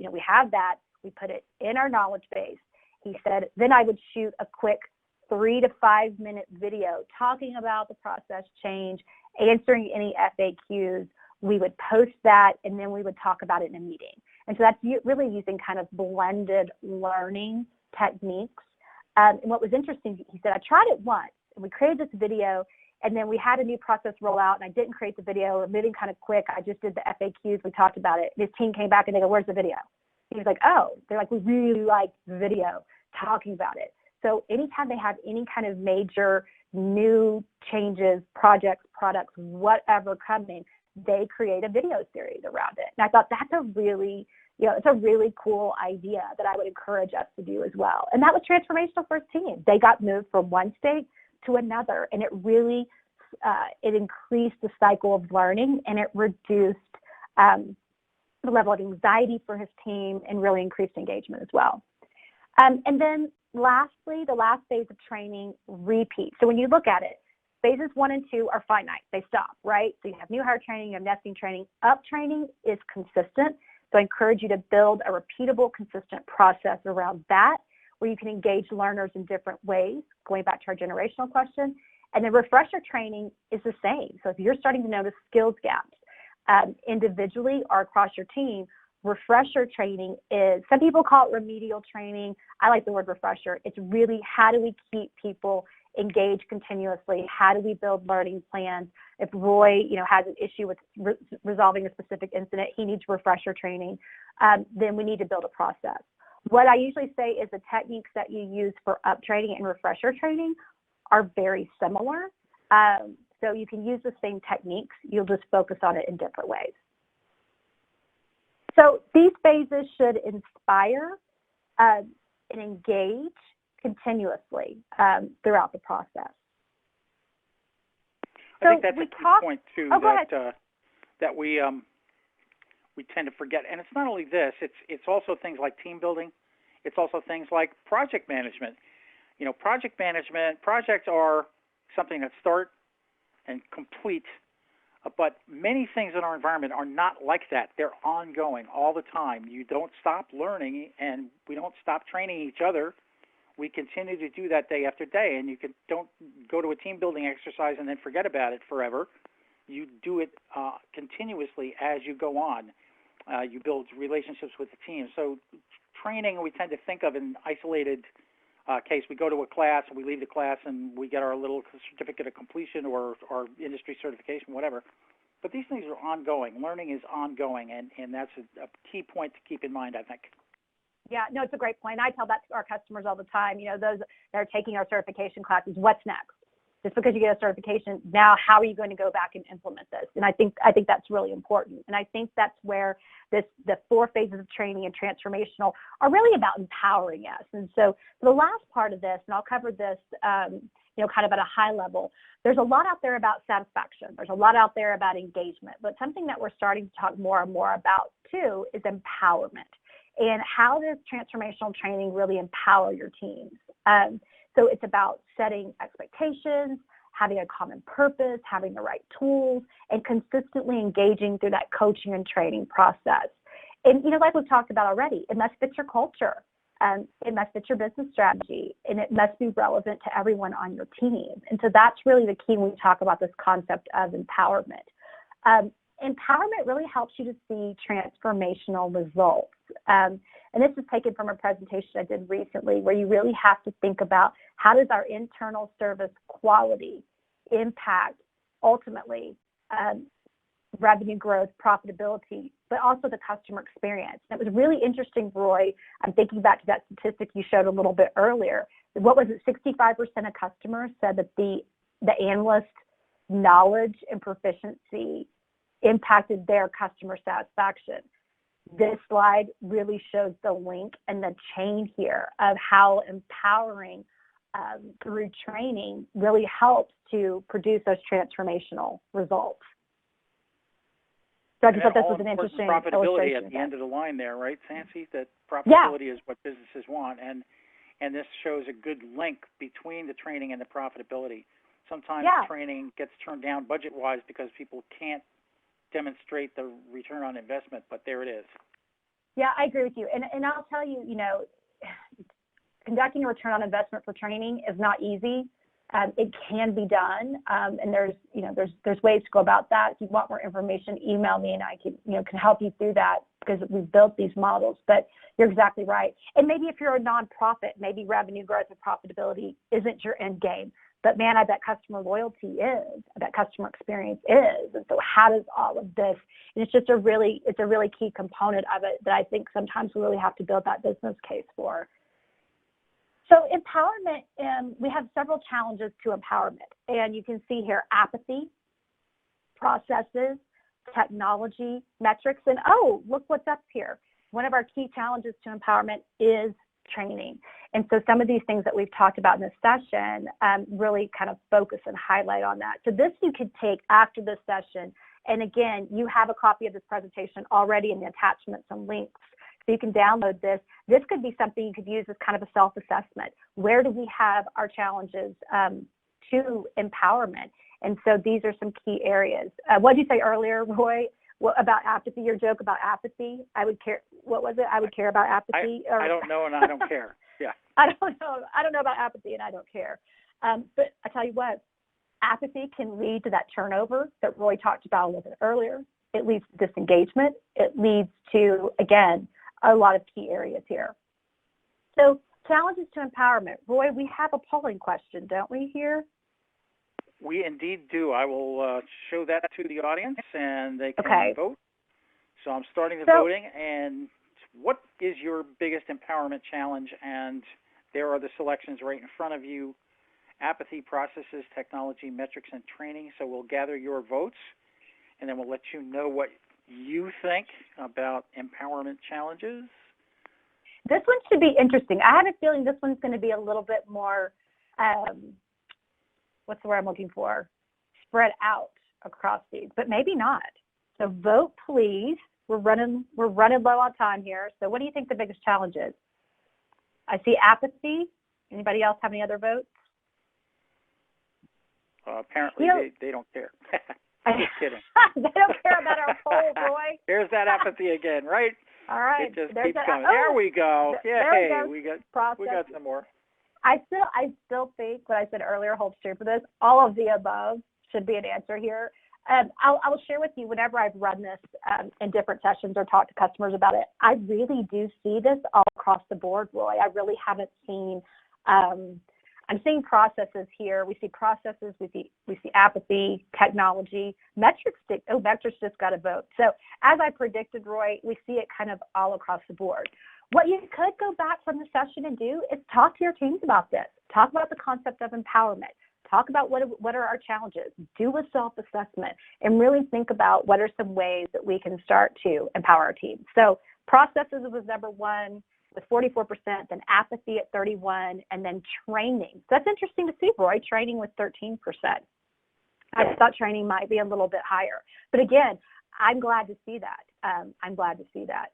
that. We put it in our knowledge base. He said, then I would shoot a quick 3 to 5 minute video talking about the process change, answering any FAQs. We would post that, and then we would talk about it in a meeting. And so that's really using kind of blended learning techniques. And what was interesting, he said, I tried it once, and we created this video, and then we had a new process roll out, and I didn't create the video. We're moving kind of quick. I just did the FAQs. We talked about it. His team came back, and they go, where's the video? He was like, oh, they're like, we really like the video, talking about it. So anytime they have any kind of major new changes, projects, products, whatever coming, they create a video series around it. And I thought that's a really, it's a really cool idea that I would encourage us to do as well. And that was transformational for his team. They got moved from one state to another, and it really, it increased the cycle of learning, and it reduced the level of anxiety for his team and really increased engagement as well. And then lastly, the last phase of training, repeat. So when you look at it, phases 1 and 2 are finite. They stop, right? So you have new hire training, you have nesting training. Up training is consistent. So I encourage you to build a repeatable, consistent process around that, where you can engage learners in different ways, going back to our generational question. And then refresher training is the same. So if you're starting to notice skills gaps individually or across your team, refresher training is, some people call it remedial training. I like the word refresher. It's really how do we keep people engage continuously? How do we build learning plans? If Roy, has an issue with resolving a specific incident, he needs refresher training, then we need to build a process. What I usually say is the techniques that you use for up training and refresher training are very similar. So you can use the same techniques, you'll just focus on it in different ways. So these phases should inspire and engage continuously throughout the process. I think that's a key point too, that we tend to forget. And it's not only this; it's also things like team building. It's also things like project management. Projects are something that start and complete, but many things in our environment are not like that. They're ongoing all the time. You don't stop learning, and we don't stop training each other. We continue to do that day after day, and don't go to a team building exercise and then forget about it forever. You do it continuously as you go on. You build relationships with the team. So training, we tend to think of in isolated case. We go to a class, and we leave the class, and we get our little certificate of completion or industry certification, whatever. But these things are ongoing. Learning is ongoing, and that's a key point to keep in mind, I think. Yeah, no, it's a great point. I tell that to our customers all the time. Those that are taking our certification classes, what's next? Just because you get a certification, now how are you going to go back and implement this? And I think that's really important. And I think that's where the 4 phases of training and transformational are really about empowering us. And so the last part of this, and I'll cover this, kind of at a high level, there's a lot out there about satisfaction. There's a lot out there about engagement. But something that we're starting to talk more and more about, too, is empowerment. And how does transformational training really empower your teams? So it's about setting expectations, having a common purpose, having the right tools, and consistently engaging through that coaching and training process. And, like we've talked about already, it must fit your culture. It must fit your business strategy, and it must be relevant to everyone on your team. And so that's really the key when we talk about this concept of empowerment. Empowerment really helps you to see transformational results. And this is taken from a presentation I did recently where you really have to think about how does our internal service quality impact ultimately revenue growth, profitability, but also the customer experience. And it was really interesting, Roy, I'm thinking back to that statistic you showed a little bit earlier. What was it, 65% of customers said that the analyst's knowledge and proficiency impacted their customer satisfaction. This slide really shows the link and the chain here of how empowering through training really helps to produce those transformational results. So I just thought this was an interesting profitability at the end of the line there, right, Sancy? That profitability is what businesses want, and this shows a good link between the training and the profitability. Sometimes training gets turned down budget-wise because people can't demonstrate the return on investment, but there it is. Yeah, I agree with you. And I'll tell you, conducting a return on investment for training is not easy. It can be done, and there's ways to go about that. If you want more information, email me, and I can help you through that because we've built these models. But you're exactly right. And maybe if you're a nonprofit, maybe revenue growth and profitability isn't your end game. But man, I bet customer loyalty is. I bet customer experience is. And so, how does all of this? And it's just a really key component of it that I think sometimes we really have to build that business case for. So empowerment, we have several challenges to empowerment. And you can see here apathy, processes, technology, metrics, and look what's up here. One of our key challenges to empowerment is training. And so some of these things that we've talked about in this session really kind of focus and highlight on that. So this you could take after this session. And again, you have a copy of this presentation already in the attachments and links. So you can download this. This could be something you could use as kind of a self-assessment. Where do we have our challenges to empowerment? And so these are some key areas. What did you say earlier, Roy? About apathy, your joke about apathy? I would care. What was it? I would care about apathy? I don't know, and I don't care. Yeah. I don't know about apathy, and I don't care. But I tell you what, apathy can lead to that turnover that Roy talked about a little bit earlier. It leads to disengagement. It leads to, again, a lot of key areas here. So challenges to empowerment. Roy, we have a polling question, don't we, here? We indeed do. I will show that to the audience, and they can vote. So I'm starting the voting, and what is your biggest empowerment challenge? And there are the selections right in front of you: apathy, processes, technology, metrics, and training. So we'll gather your votes, and then we'll let you know what you think about empowerment challenges. This one should be interesting. I have a feeling this one's going to be a little bit more, what's the word I'm looking for? Spread out across these, but maybe not. So vote, please. We're running low on time here. So what do you think the biggest challenge is? I see apathy. Anybody else have any other votes? Apparently they don't care. Just kidding. They don't care about our poll, Roy. There's that apathy again, right? All right. It just keeps coming. There we go. Yay, we got some more. I still think what I said earlier holds true for this. All of the above should be an answer here. I will share with you whenever I've run this in different sessions or talked to customers about it. I really do see this all across the board, Roy. I really haven't seen. I'm seeing processes here. We see processes. We see apathy, technology, metrics. Metrics just got a vote. So as I predicted, Roy, we see it kind of all across the board. What you could go back from the session and do is talk to your teams about this. Talk about the concept of empowerment. Talk about what are our challenges. Do a self-assessment and really think about what are some ways that we can start to empower our teams. So processes was number one with 44%, then apathy at 31%, and then training. So that's interesting to see, Roy. Training was 13%. I thought training might be a little bit higher. But again, I'm glad to see that. I'm glad to see that.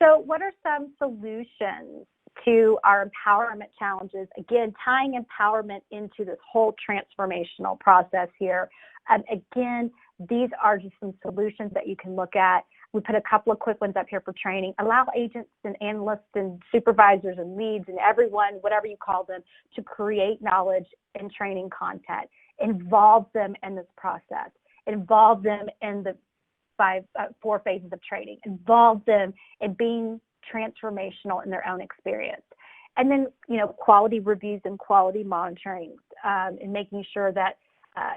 So what are some solutions to our empowerment challenges? Again, tying empowerment into this whole transformational process here. Again, these are just some solutions that you can look at. We put a couple of quick ones up here for training. Allow agents and analysts and supervisors and leads and everyone, whatever you call them, to create knowledge and training content. Involve them in this process. Involve them in the four phases of training. Involve them in being transformational in their own experience. And then, quality reviews and quality monitoring, and making sure that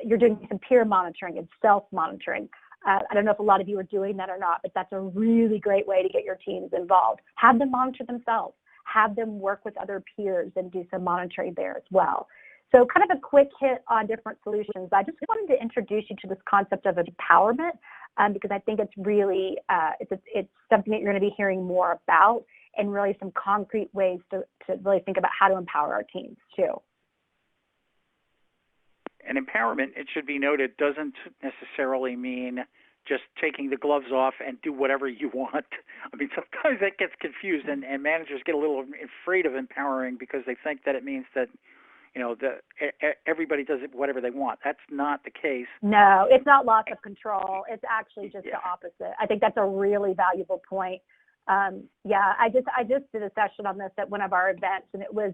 you're doing some peer monitoring and self-monitoring. I don't know if a lot of you are doing that or not, but that's a really great way to get your teams involved. Have them monitor themselves. Have them work with other peers and do some monitoring there as well. So kind of a quick hit on different solutions. I just wanted to introduce you to this concept of empowerment because I think it's really, it's something that you're going to be hearing more about and really some concrete ways to really think about how to empower our teams too. And empowerment, it should be noted, doesn't necessarily mean just taking the gloves off and do whatever you want. I mean, sometimes that gets confused, and managers get a little afraid of empowering because they think that it means that, everybody does it whatever they want. That's not the case. No, it's not loss of control. It's actually just the opposite. I think that's a really valuable point. I just did a session on this at one of our events, and it was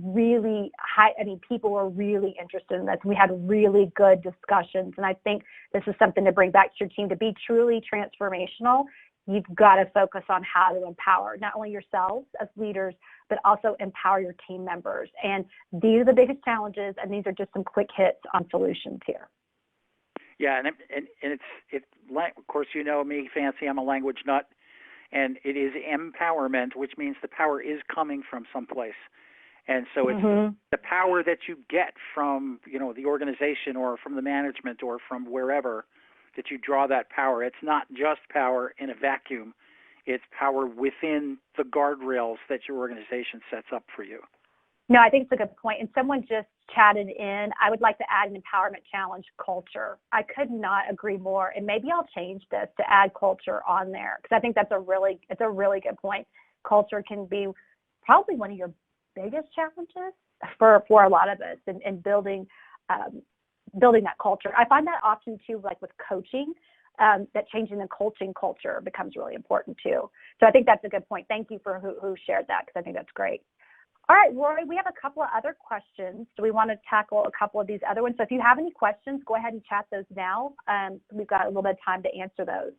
really high. I mean, people were really interested in this. We had really good discussions, and I think this is something to bring back to your team. To be truly transformational, you've got to focus on how to empower not only yourselves as leaders, but also empower your team members. And these are the biggest challenges, and these are just some quick hits on solutions here. Yeah, and it's of course, you know me, Fancy, I'm a language nut, and it is empowerment, which means the power is coming from someplace. And so it's the power that you get from, the organization or from the management or from wherever that you draw that power. It's not just power in a vacuum. It's power within the guardrails that your organization sets up for you. No, I think it's a good point. And someone just chatted in, I would like to add an empowerment challenge, culture. I could not agree more. And maybe I'll change this to add culture on there because I think it's a really good point. Culture can be probably one of your biggest challenges for a lot of us in building that culture. I find that often too, like with coaching, that changing the coaching culture becomes really important too. So I think that's a good point. Thank you for who shared that because I think that's great. All right, Rory, we have a couple of other questions. Do we want to tackle a couple of these other ones? So if you have any questions, go ahead and chat those now. We've got a little bit of time to answer those.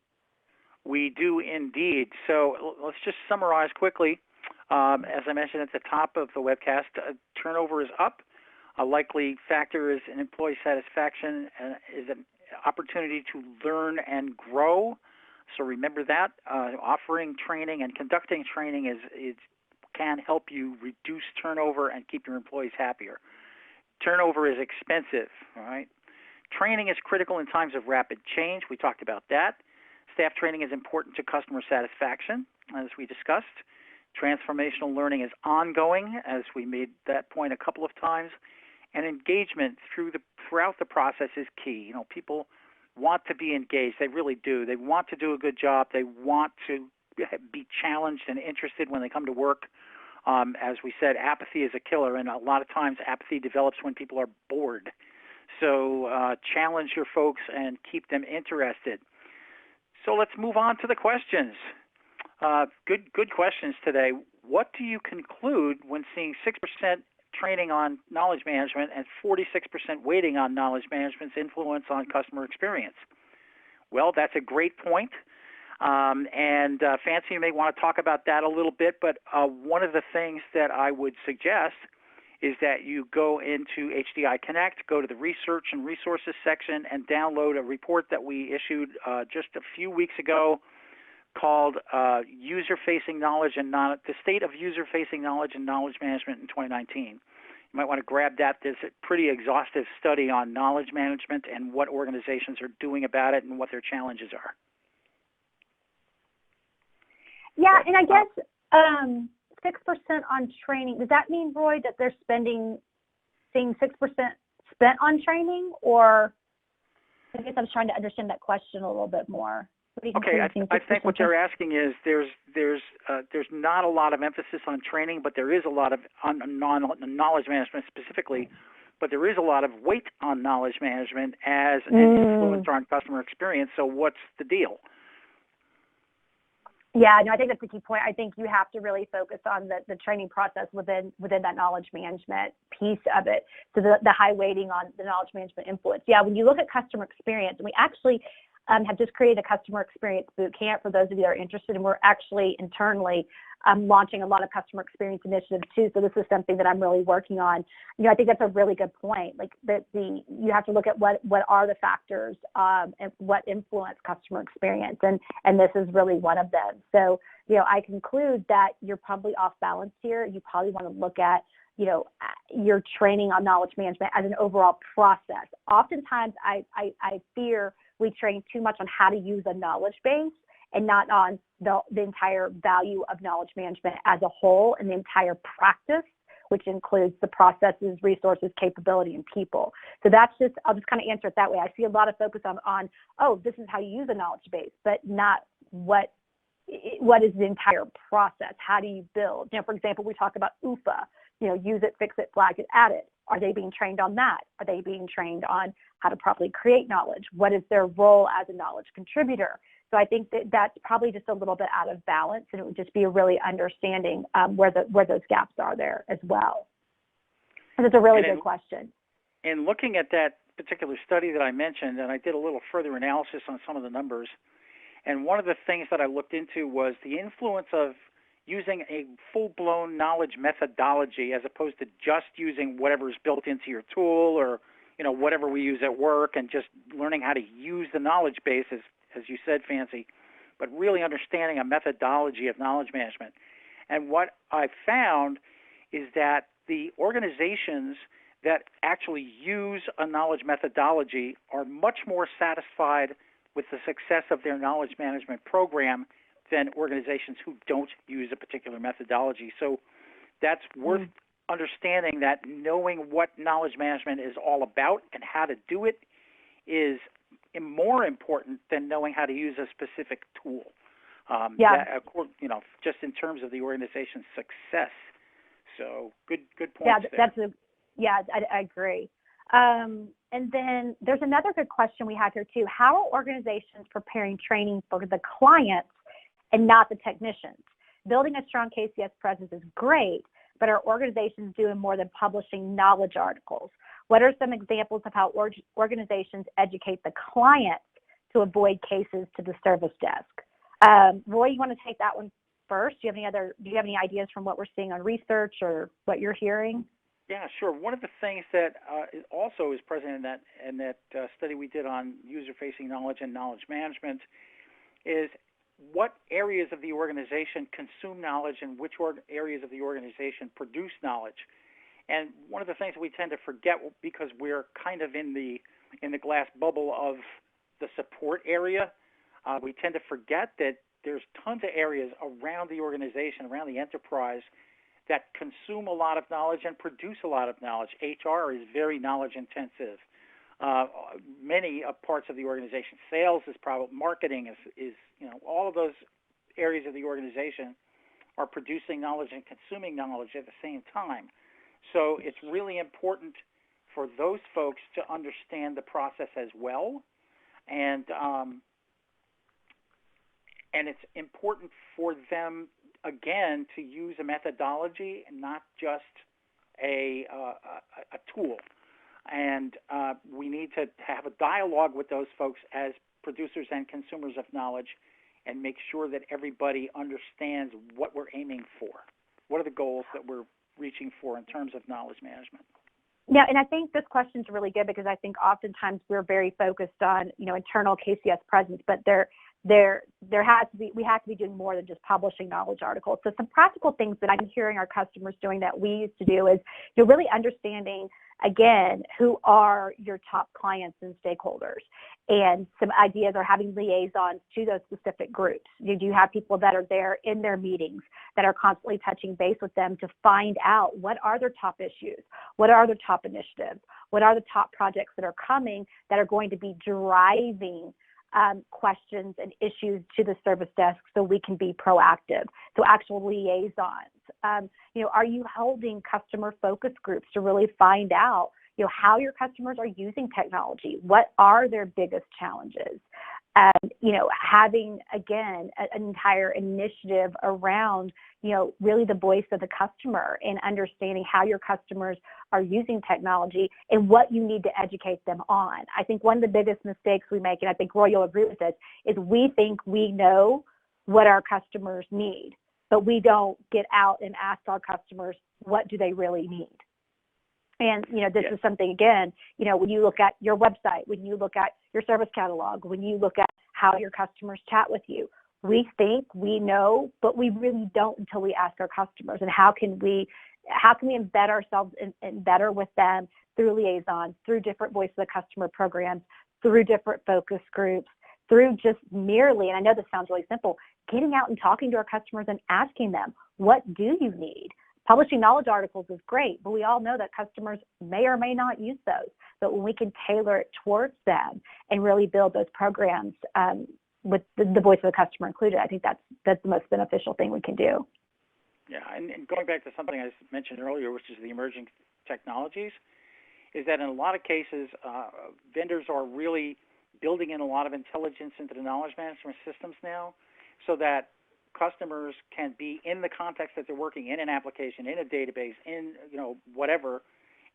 We do indeed. So let's just summarize quickly. As I mentioned at the top of the webcast, turnover is up. A likely factor is in employee satisfaction is an opportunity to learn and grow. So remember that. Offering training and conducting training can help you reduce turnover and keep your employees happier. Turnover is expensive, all right? Training is critical in times of rapid change. We talked about that. Staff training is important to customer satisfaction, as we discussed. Transformational learning is ongoing, as we made that point a couple of times. And engagement throughout the process is key. You know, people want to be engaged. They really do. They want to do a good job. They want to be challenged and interested when they come to work. As we said, apathy is a killer, and a lot of times apathy develops when people are bored. So challenge your folks and keep them interested. So let's move on to the questions. Good questions today. What do you conclude when seeing 6% training on knowledge management and 46% weighting on knowledge management's influence on customer experience? Well, that's a great point. And Fancy, you may want to talk about that a little bit, but one of the things that I would suggest is that you go into HDI Connect, go to the Research and Resources section, and download a report that we issued just a few weeks ago called User-Facing Knowledge and the State of User-Facing Knowledge and Knowledge Management in 2019. You might want to grab that. There's a pretty exhaustive study on knowledge management and what organizations are doing about it and what their challenges are. Yeah, and I guess 6% on training, does that mean, Roy, that they're seeing 6% spent on training? Or I guess I was trying to understand that question a little bit more. Okay, I think what you're asking is there's not a lot of emphasis on training, but there is a lot of on knowledge management specifically, but there is a lot of weight on knowledge management as an influencer on customer experience. So what's the deal? Yeah, no, I think that's a key point. I think you have to really focus on the training process within that knowledge management piece of it. So the high weighting on the knowledge management influence. Yeah, when you look at customer experience, and we actually have just created a customer experience boot camp for those of you that are interested, and we're actually internally launching a lot of customer experience initiatives too. So this is something that I'm really working on. You know, I think that's a really good point. Like you have to look at what are the factors and what influence customer experience, and this is really one of them. So, you know, I conclude that you're probably off balance here. You probably want to look at, you know, your training on knowledge management as an overall process. Oftentimes I fear we train too much on how to use a knowledge base and not on the entire value of knowledge management as a whole and the entire practice, which includes the processes, resources, capability, and people. So that's just, I'll just kind of answer it that way. I see a lot of focus on oh, this is how you use a knowledge base, but not what is the entire process? How do you build? You know, for example, we talk about UFA, you know, use it, fix it, flag it, add it. Are they being trained on that? Are they being trained on how to properly create knowledge? What is their role as a knowledge contributor? So I think that that's probably just a little bit out of balance, and it would just be a really understanding where those gaps are there as well. And it's a really good question. And looking at that particular study that I mentioned, and I did a little further analysis on some of the numbers, and one of the things that I looked into was the influence of using a full-blown knowledge methodology as opposed to just using whatever is built into your tool or, you know, whatever we use at work, and just learning how to use the knowledge base, as you said, Fancy, but really understanding a methodology of knowledge management. And what I found is that the organizations that actually use a knowledge methodology are much more satisfied with the success of their knowledge management program than organizations who don't use a particular methodology. So that's worth understanding, that knowing what knowledge management is all about and how to do it is more important than knowing how to use a specific tool. You know, just in terms of the organization's success. So good points there. I agree. And then there's another good question we have here too. How are organizations preparing training for the clients and not the technicians? Building a strong KCS presence is great, but are organizations doing more than publishing knowledge articles? What are some examples of how organizations educate the client to avoid cases to the service desk? Roy, you want to take that one first? Do you have any ideas from what we're seeing on research or what you're hearing? Yeah, sure. One of the things that also is present in that study we did on user-facing knowledge and knowledge management is what areas of the organization consume knowledge and which areas of the organization produce knowledge. And one of the things we tend to forget, because we're kind of in the glass bubble of the support area, we tend to forget that there's tons of areas around the organization, around the enterprise, that consume a lot of knowledge and produce a lot of knowledge. HR is very knowledge intensive. Many parts of the organization, sales is probably, marketing is all of those areas of the organization are producing knowledge and consuming knowledge at the same time. So it's really important for those folks to understand the process as well, and it's important for them, again, to use a methodology and not just a tool. And we need to have a dialogue with those folks as producers and consumers of knowledge and make sure that everybody understands what we're aiming for. What are the goals that we're reaching for in terms of knowledge management? Yeah, and I think this question is really good because I think oftentimes we're very focused on, internal KCS presence, but we have to be doing more than just publishing knowledge articles. So some practical things that I'm hearing our customers doing that we used to do is you're really understanding, again, who are your top clients and stakeholders. And some ideas are having liaisons to those specific groups. Do you have people that are there in their meetings that are constantly touching base with them to find out what are their top issues, what are their top initiatives, what are the top projects that are coming that are going to be driving questions and issues to the service desk so we can be proactive. So actual liaisons. Are you holding customer focus groups to really find out, how your customers are using technology? What are their biggest challenges? Having, again, an entire initiative around, really the voice of the customer and understanding how your customers are using technology and what you need to educate them on. I think one of the biggest mistakes we make, and I think Roy, you'll agree with this, is we think we know what our customers need, but we don't get out and ask our customers, what do they really need? And, this is something, again, when you look at your website, when you look at your service catalog, when you look at how your customers chat with you, we think we know, but we really don't until we ask our customers. And how can we embed ourselves in better with them through liaisons, through different voice of the customer programs, through different focus groups, through just merely, and I know this sounds really simple, getting out and talking to our customers and asking them, what do you need? Publishing knowledge articles is great, but we all know that customers may or may not use those. But when we can tailor it towards them and really build those programs with the voice of the customer included, I think that's the most beneficial thing we can do. Yeah, and going back to something I mentioned earlier, which is the emerging technologies, is that in a lot of cases, vendors are really building in a lot of intelligence into the knowledge management systems now so that customers can be in the context that they're working in an application, in a database, in whatever,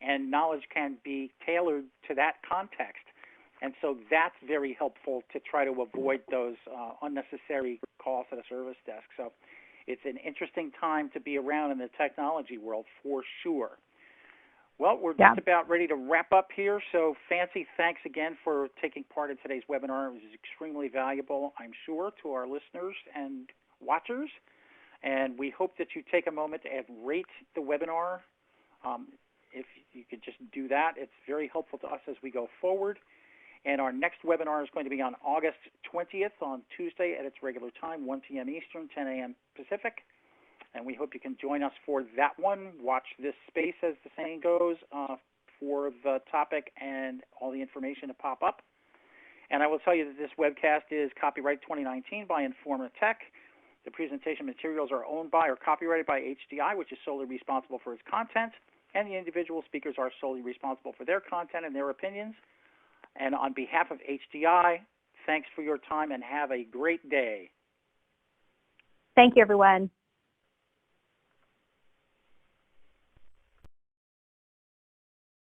and knowledge can be tailored to that context. And so that's very helpful to try to avoid those unnecessary calls to the service desk. So it's an interesting time to be around in the technology world for sure. Well, we're just about ready to wrap up here. So Fancy, thanks again for taking part in today's webinar. It was extremely valuable, I'm sure, to our listeners and watchers, and we hope that you take a moment to rate the webinar. If you could just do that, it's very helpful to us as we go forward. And our next webinar is going to be on August 20th on Tuesday at its regular time, 1 p.m. Eastern, 10 a.m. Pacific. And we hope you can join us for that one. Watch this space, as the saying goes, for the topic and all the information to pop up. And I will tell you that this webcast is copyright 2019 by Informa Tech. The presentation materials are owned by or copyrighted by HDI, which is solely responsible for its content, and the individual speakers are solely responsible for their content and their opinions. And on behalf of HDI, thanks for your time and have a great day. Thank you, everyone.